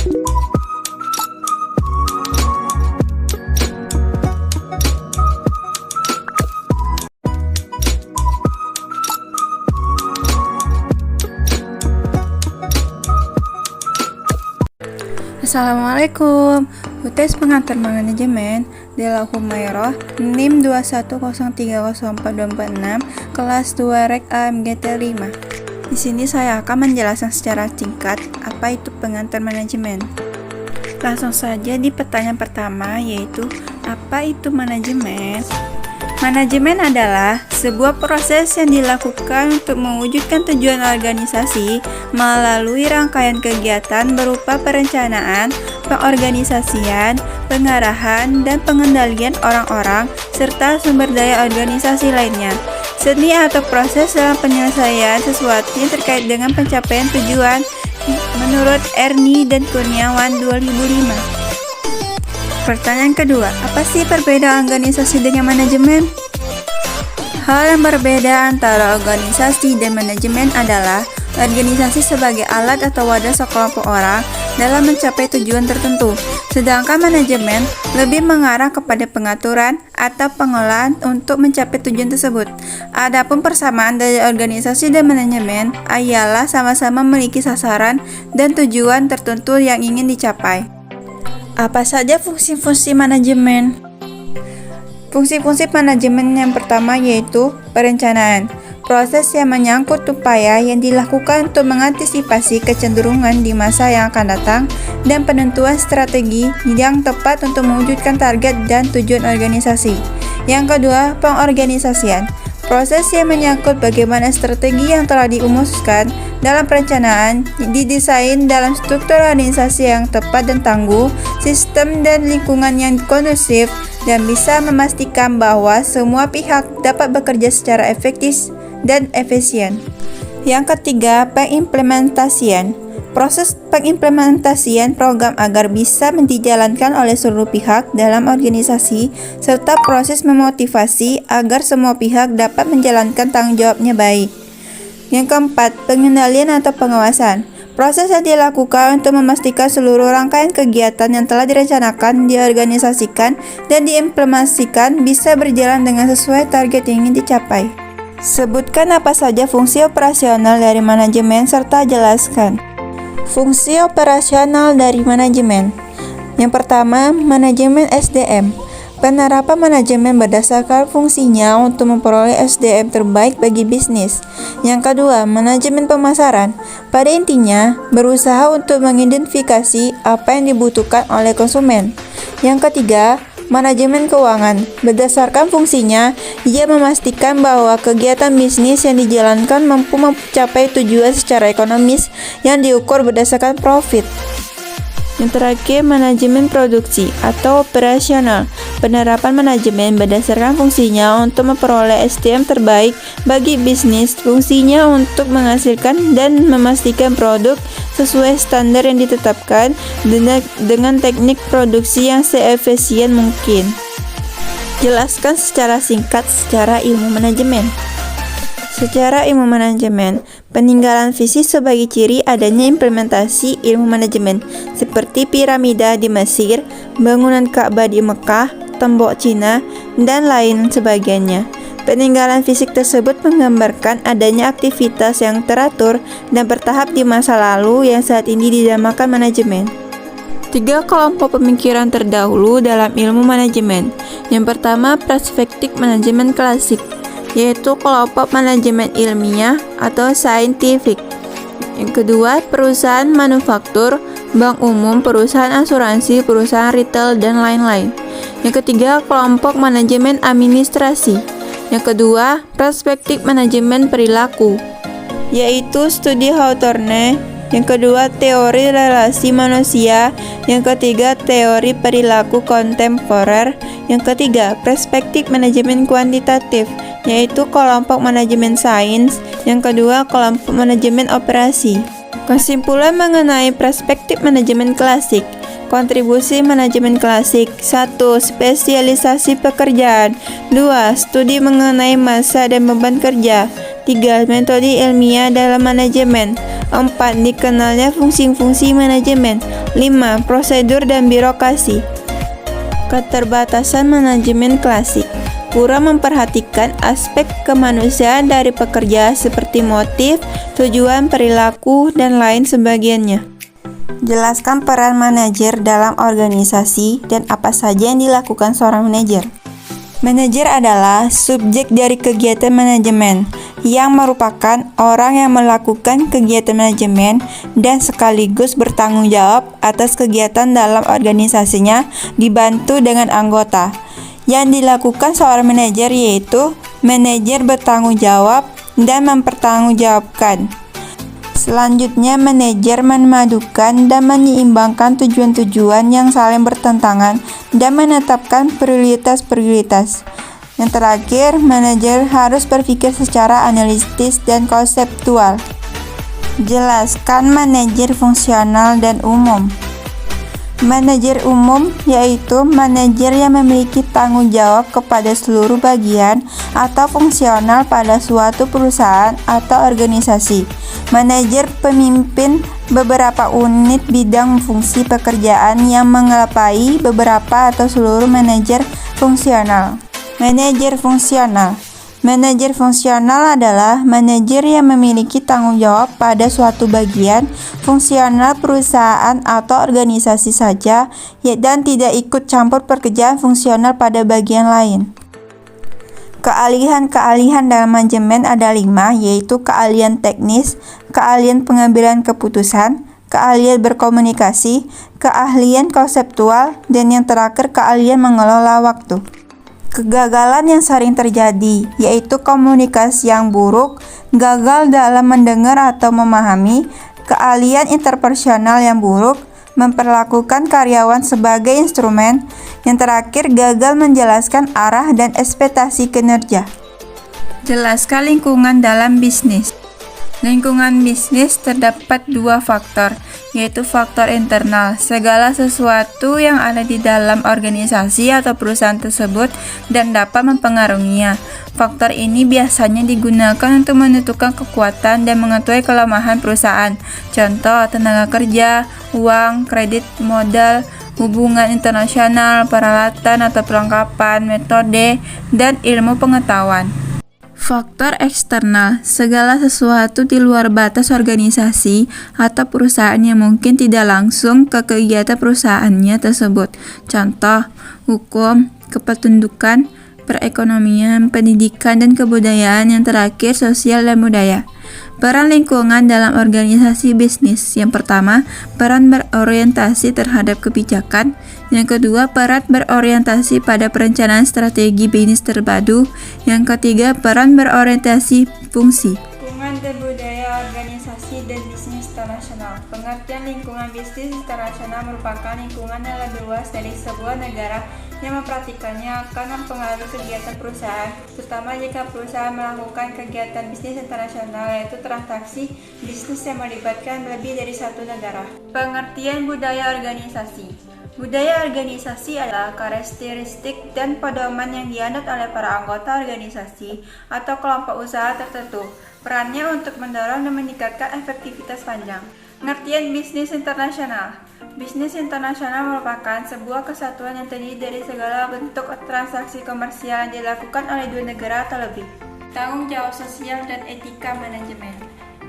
Assalamualaikum. UTS Pengantar Manajemen Dela Humairah NIM 210304246 kelas 2 Rek AMGT 5. Di sini saya akan menjelaskan secara singkat apa itu pengantar manajemen. Langsung saja di pertanyaan pertama, yaitu apa itu manajemen? Manajemen adalah sebuah proses yang dilakukan untuk mewujudkan tujuan organisasi melalui rangkaian kegiatan berupa perencanaan, pengorganisasian, pengarahan, dan pengendalian orang-orang, serta sumber daya organisasi lainnya. Seni atau proses dalam penyelesaian sesuatu yang terkait dengan pencapaian tujuan menurut Ernie dan Kurniawan 2005. Pertanyaan kedua, apa sih perbedaan organisasi dengan manajemen? Hal yang berbeda antara organisasi dan manajemen adalah organisasi sebagai alat atau wadah sekelompok orang dalam mencapai tujuan tertentu, sedangkan manajemen lebih mengarah kepada pengaturan atau pengolahan untuk mencapai tujuan tersebut. Adapun persamaan dari organisasi dan manajemen ialah sama-sama memiliki sasaran dan tujuan tertentu yang ingin dicapai. Apa saja fungsi-fungsi manajemen? Fungsi-fungsi manajemen yang pertama yaitu perencanaan. Proses yang menyangkut upaya yang dilakukan untuk mengantisipasi kecenderungan di masa yang akan datang dan penentuan strategi yang tepat untuk mewujudkan target dan tujuan organisasi. Yang kedua, pengorganisasian. Proses yang menyangkut bagaimana strategi yang telah dirumuskan dalam perencanaan didesain dalam struktur organisasi yang tepat dan tangguh, sistem dan lingkungan yang kondusif, dan bisa memastikan bahwa semua pihak dapat bekerja secara efektif dan efisien. Yang ketiga, pengimplementasian. Proses pengimplementasian program agar bisa dijalankan oleh seluruh pihak dalam organisasi, serta proses memotivasi agar semua pihak dapat menjalankan tanggung jawabnya baik. Yang keempat, pengendalian atau pengawasan. Proses yang dilakukan untuk memastikan seluruh rangkaian kegiatan yang telah direncanakan, diorganisasikan, dan diimplementasikan bisa berjalan dengan sesuai target yang ingin dicapai. Sebutkan apa saja fungsi operasional dari manajemen serta jelaskan. Fungsi operasional dari manajemen. Yang pertama, manajemen SDM. Penerapan manajemen berdasarkan fungsinya untuk memperoleh SDM terbaik bagi bisnis. Yang kedua, manajemen pemasaran. Pada intinya, berusaha untuk mengidentifikasi apa yang dibutuhkan oleh konsumen. Yang ketiga, manajemen keuangan. Berdasarkan fungsinya, ia memastikan bahwa kegiatan bisnis yang dijalankan mampu mencapai tujuan secara ekonomis yang diukur berdasarkan profit. Yang terakhir, manajemen produksi atau operasional. Penerapan manajemen berdasarkan fungsinya untuk memperoleh SDM terbaik bagi bisnis. Fungsinya untuk menghasilkan dan memastikan produk sesuai standar yang ditetapkan dengan teknik produksi yang seefisien mungkin. Jelaskan secara singkat secara ilmu manajemen. Secara ilmu manajemen, peninggalan fisik sebagai ciri adanya implementasi ilmu manajemen, seperti piramida di Mesir, bangunan Ka'bah di Mekah, tembok Cina, dan lain sebagainya. Peninggalan fisik tersebut menggambarkan adanya aktivitas yang teratur dan bertahap di masa lalu yang saat ini dinamakan manajemen. 3 kelompok pemikiran terdahulu dalam ilmu manajemen. Yang pertama, perspektif manajemen klasik, yaitu kelompok manajemen ilmiah atau scientific. Yang kedua, perusahaan manufaktur, bank umum, perusahaan asuransi, perusahaan retail, dan lain-lain. Yang ketiga, kelompok manajemen administrasi. Yang kedua, perspektif manajemen perilaku, yaitu studi Hawthorne. Yang kedua, teori relasi manusia. Yang ketiga, teori perilaku kontemporer. Yang ketiga, perspektif manajemen kuantitatif, yaitu kelompok manajemen sains. Yang kedua, kelompok manajemen operasi. Kesimpulan mengenai perspektif manajemen klasik. Kontribusi manajemen klasik. 1. Spesialisasi pekerjaan. 2. Studi mengenai masa dan beban kerja. 3. Metode ilmiah dalam manajemen. 4. Dikenalnya fungsi-fungsi manajemen. 5. Prosedur dan birokrasi. Keterbatasan manajemen klasik. Kurang memperhatikan aspek kemanusiaan dari pekerja seperti motif, tujuan, perilaku, dan lain sebagainya. Jelaskan peran manajer dalam organisasi dan apa saja yang dilakukan seorang manajer. Manajer adalah subjek dari kegiatan manajemen yang merupakan orang yang melakukan kegiatan manajemen dan sekaligus bertanggung jawab atas kegiatan dalam organisasinya dibantu dengan anggota. Yang dilakukan seorang manajer yaitu manajer bertanggung jawab dan mempertanggungjawabkan. Selanjutnya, manajer memadukan dan menyeimbangkan tujuan-tujuan yang saling bertentangan dan menetapkan prioritas-prioritas. Yang terakhir, manajer harus berpikir secara analitis dan konseptual. Jelaskan manajer fungsional dan umum. Manajer umum yaitu manajer yang memiliki tanggung jawab kepada seluruh bagian atau fungsional pada suatu perusahaan atau organisasi. Manajer pemimpin beberapa unit bidang fungsi pekerjaan yang mengelapai beberapa atau seluruh manajer fungsional. Manajer fungsional. Manajer fungsional adalah manajer yang memiliki tanggung jawab pada suatu bagian fungsional perusahaan atau organisasi saja dan tidak ikut campur pekerjaan fungsional pada bagian lain. Keahlian-keahlian dalam manajemen ada 5, yaitu keahlian teknis, keahlian pengambilan keputusan, keahlian berkomunikasi, keahlian konseptual, dan yang terakhir keahlian mengelola waktu. Kegagalan yang sering terjadi yaitu komunikasi yang buruk, gagal dalam mendengar atau memahami, keahlian interpersonal yang buruk, memperlakukan karyawan sebagai instrumen, yang terakhir gagal menjelaskan arah dan ekspektasi kinerja. Jelaskan lingkungan dalam bisnis. Lingkungan bisnis terdapat 2 faktor, yaitu faktor internal, segala sesuatu yang ada di dalam organisasi atau perusahaan tersebut dan dapat mempengaruhinya. Faktor ini biasanya digunakan untuk menentukan kekuatan dan mengetahui kelemahan perusahaan. Contoh, tenaga kerja, uang, kredit modal, hubungan internasional, peralatan atau perlengkapan, metode, dan ilmu pengetahuan. Faktor eksternal, segala sesuatu di luar batas organisasi atau perusahaan yang mungkin tidak langsung ke kegiatan perusahaannya tersebut. Contoh, hukum, kependudukan, perekonomian, pendidikan, dan kebudayaan. Yang terakhir, sosial dan budaya. Peran lingkungan dalam organisasi bisnis. Yang pertama, peran berorientasi terhadap kebijakan. Yang kedua, peran berorientasi pada perencanaan strategi bisnis terpadu. Yang ketiga, peran berorientasi fungsi. Lingkungan dan budaya organisasi dan bisnis internasional. Pengertian lingkungan bisnis internasional merupakan lingkungan yang lebih luas dari sebuah negara yang memperhatikannya akan mempengaruhi kegiatan perusahaan, terutama jika perusahaan melakukan kegiatan bisnis internasional, yaitu transaksi bisnis yang melibatkan lebih dari satu negara. Pengertian budaya organisasi. Budaya organisasi adalah karakteristik dan pedoman yang dianut oleh para anggota organisasi atau kelompok usaha tertentu. Perannya untuk mendorong dan meningkatkan efektivitas panjang. Pengertian bisnis internasional. Bisnis internasional merupakan sebuah kesatuan yang terdiri dari segala bentuk transaksi komersial yang dilakukan oleh 2 negara atau lebih. Tanggung jawab sosial dan etika manajemen.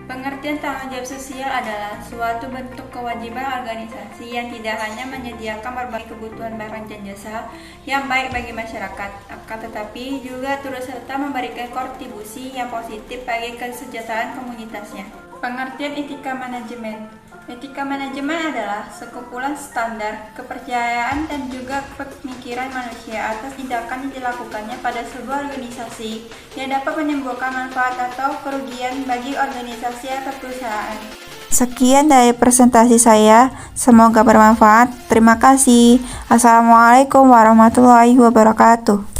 Pengertian tanggung jawab sosial adalah suatu bentuk kewajiban organisasi yang tidak hanya menyediakan berbagai kebutuhan barang dan jasa yang baik bagi masyarakat, akan tetapi juga turut serta memberikan kontribusi yang positif bagi kesejahteraan komunitasnya. Pengertian etika manajemen. Etika manajemen adalah sekumpulan standar, kepercayaan, dan juga pemikiran manusia atas tindakan yang dilakukannya pada sebuah organisasi yang dapat menimbulkan manfaat atau kerugian bagi organisasi atau perusahaan. Sekian dari presentasi saya, semoga bermanfaat. Terima kasih. Assalamualaikum warahmatullahi wabarakatuh.